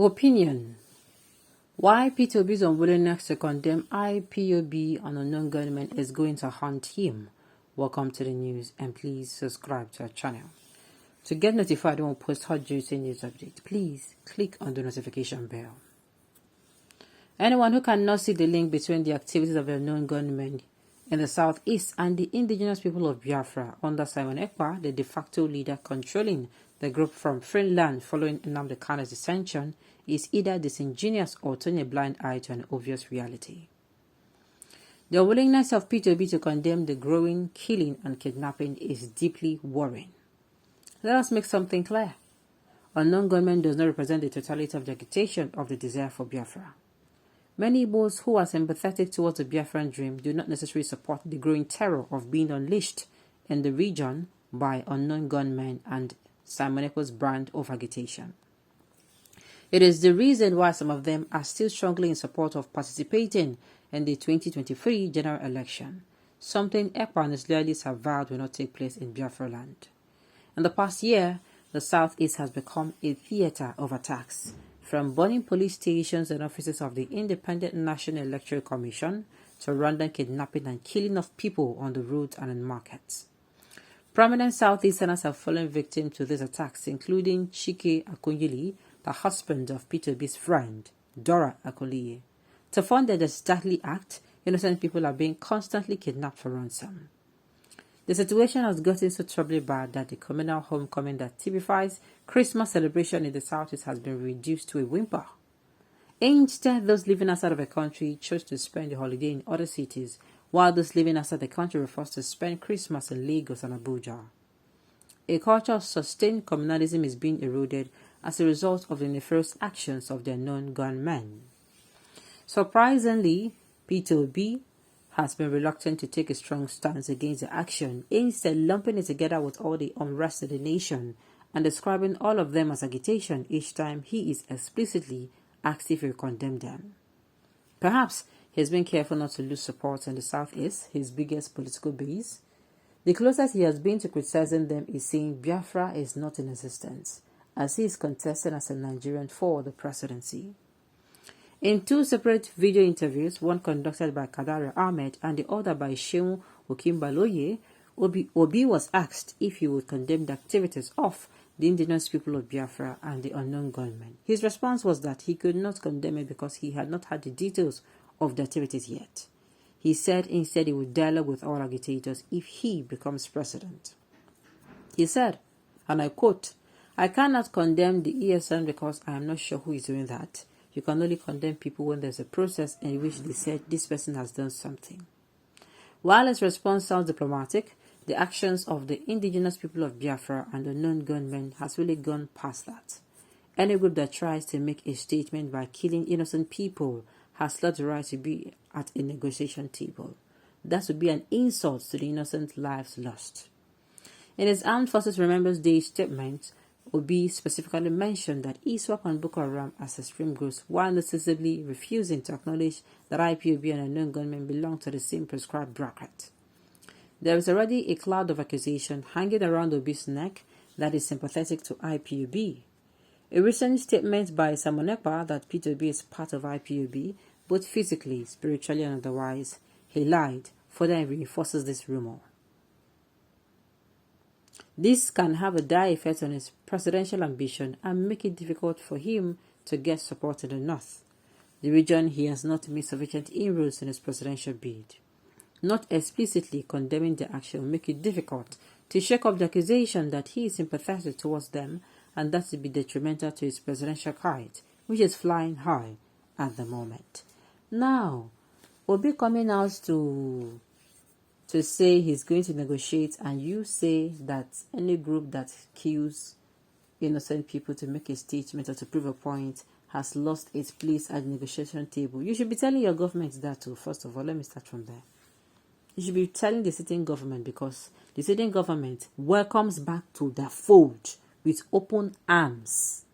Opinion. Why Peter Obi's unwillingness to condemn IPOB on unknown gunmen is going to haunt him. Welcome to the news and please subscribe to our channel. To get notified when we post hot juicy news updates, please click on the notification bell. Anyone who cannot see the link between the activities of the unknown gunmen in the southeast and the indigenous people of Biafra under Simon Ekpa, the de facto leader controlling the group from free land following Nnamdi Kanu's dissension, is either disingenuous or turning a blind eye to an obvious reality. The willingness of P2B to condemn the growing killing and kidnapping is deeply worrying. Let us make something clear. Unknown gunmen does not represent the totality of the agitation of the desire for Biafra. Many Igbos who are sympathetic towards the Biafran dream do not necessarily support the growing terror of being unleashed in the region by unknown gunmen and Simon Ekpa's brand of agitation. It is the reason why some of them are still strongly in support of participating in the 2023 general election, something Ekpa and his loyalists have vowed will not take place in Biafra land. In the past year, the Southeast has become a theater of attacks, from burning police stations and offices of the Independent National Electoral Commission to random kidnapping and killing of people on the roads and in markets. Prominent Southeasterners have fallen victim to these attacks, including Chike Akunyili, the husband of Peter Obi's friend, Dora Akoliye. To fund the deadly act, innocent people are being constantly kidnapped for ransom. The situation has gotten so terribly bad that the communal homecoming that typifies Christmas celebration in the Southeast has been reduced to a whimper. Instead, those living outside of the country chose to spend the holiday in other cities, while those living outside the country were forced to spend Christmas in Lagos and Abuja. A culture of sustained communalism is being eroded as a result of the nefarious actions of the unknown gunmen. Surprisingly, Peter Obi has been reluctant to take a strong stance against the action, instead lumping it together with all the unrest in the nation and describing all of them as agitation each time he is explicitly asked if he will condemn them. Perhaps he has been careful not to lose support in the Southeast, his biggest political base. The closest he has been to criticizing them is saying Biafra is not in existence, as he is contesting as a Nigerian for the presidency. In two separate video interviews, one conducted by Kadari Ahmed and the other by Shehu Okimbaloye, Obi was asked if he would condemn the activities of the indigenous people of Biafra and the unknown gunmen. His response was that he could not condemn it because he had not had the details of the activities yet. He said instead he would dialogue with all agitators if he becomes president. He said, and I quote, "I cannot condemn the ESN because I am not sure who is doing that. You can only condemn people when there's a process in which they said this person has done something." While his response sounds diplomatic, the actions of the indigenous people of Biafra and the unknown gunmen has really gone past that. Any group that tries to make a statement by killing innocent people has not the right to be at a negotiation table. That would be an insult to the innocent lives lost. In his Armed Forces Remembrance Day statement, Obi specifically mentioned that ISWAP and Boko Haram as extreme groups, while noticeably refusing to acknowledge that IPOB and unknown gunmen belong to the same prescribed bracket. There is already a cloud of accusation hanging around Obi's neck that is sympathetic to IPOB. A recent statement by Simon Ekpa that Peter Obi is part of IPOB, both physically, spiritually, and otherwise, he lied, further reinforces this rumor. This can have a dire effect on his presidential ambition and make it difficult for him to get support in the north, the region he has not made sufficient inroads in his presidential bid. Not explicitly condemning the action will make it difficult to shake off the accusation that he is sympathetic towards them, and that would be detrimental to his presidential kite, which is flying high at the moment. Now, Obi coming out to say he's going to negotiate, and you say that any group that kills innocent people to make a statement or to prove a point has lost its place at the negotiation table. You should be telling your government that too, first of all. Let me start from there. You should be telling the sitting government, because the sitting government welcomes back to their fold with open arms.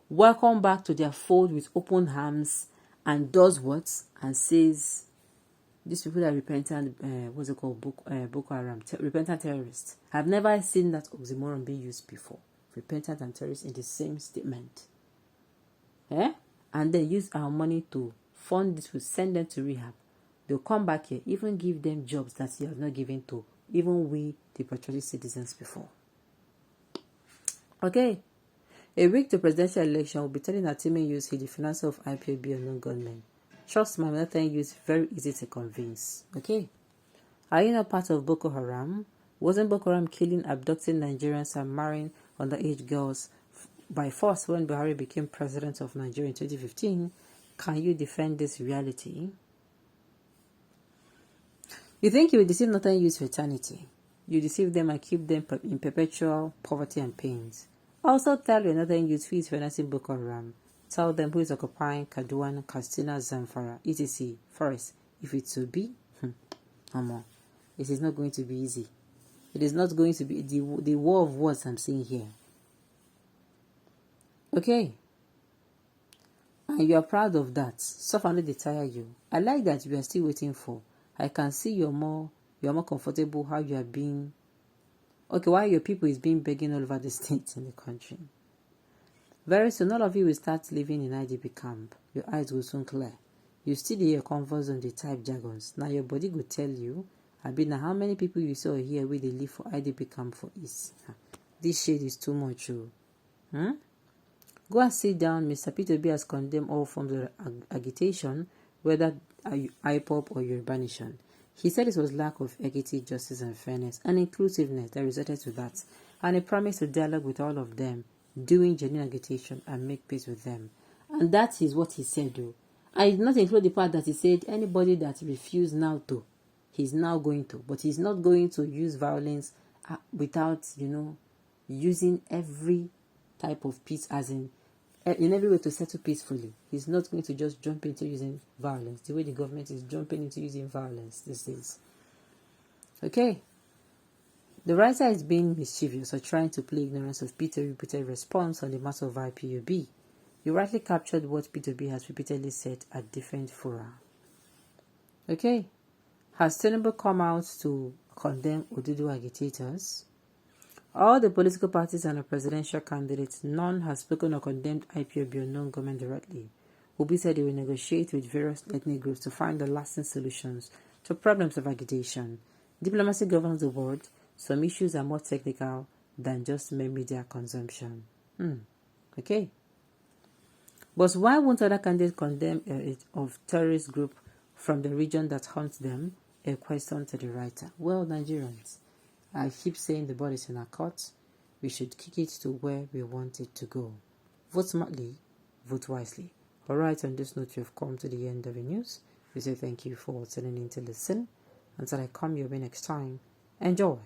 Welcome back to their fold with open arms and does what? And says, these people are repentant, Boko Haram, repentant terrorists. I've never seen that oxymoron being used before. Repentant and terrorists in the same statement. And then use our money to fund this, to send them to rehab. They'll come back here, even give them jobs that you have not given to even we, the patriotic citizens, before. Okay. A week to presidential election will be telling our teaming use the finance of IPOB and non-government. Trust my mother use very easy to convince. Okay. Are you not part of Boko Haram? Wasn't Boko Haram killing, abducting Nigerians and marrying underage girls by force when Buhari became president of Nigeria in 2015? Can you defend this reality? You think you will deceive Northern youth for eternity. You deceive them and keep them in perpetual poverty and pains. Also tell your Northern youth who is financing Boko Haram. Tell them who is occupying Kaduna, Katsina, Zamfara, etc. First, if it to be, it is not going to be easy. It is not going to be the war of words I'm seeing here. Okay? And you are proud of that. Suffer they tire you. I like that you are still waiting for. I can see you're more comfortable how you are being. Okay, why your people is being begging all over the states in the country. Very soon, all of you will start living in IDP camp. Your eyes will soon clear. You still hear converse on the type jargons. Now your body will tell you, now how many people you saw here where they live for IDP camp for East. This shade is too much. Go and sit down. Mr. P2B has condemned all forms of agitation, whether Ipob or Yoruba Nation. He said it was lack of equity, justice and fairness and inclusiveness that resulted to that, and he promised to dialogue with all of them, doing genuine agitation and make peace with them. And that is what he said though. I did not include the part that he said anybody that refused now to, he's now going to, but he's not going to use violence without, using every type of peace as in every way to settle peacefully. He's not going to just jump into using violence the way the government is jumping into using violence these days. Okay. The writer is being mischievous or trying to play ignorance of Peter's repeated response on the matter of IPOB. You rightly captured what P2B has repeatedly said at different fora. Okay. Has Tinubu come out to condemn Odudu agitators? All the political parties and the presidential candidates, none has spoken or condemned IPOB or non-government directly. Obi said they will negotiate with various ethnic groups to find the lasting solutions to problems of agitation. Diplomacy governs the world. Some issues are more technical than just media consumption. Okay. But why won't other candidates condemn of terrorist group from the region that hunts them? A question to the writer. Well, Nigerians, I keep saying the ball is in our court. We should kick it to where we want it to go. Vote smartly, vote wisely. Alright, on this note, you have come to the end of the news. We say thank you for tuning in to listen. Until I come your way next time, enjoy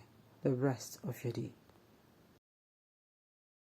the rest of your day.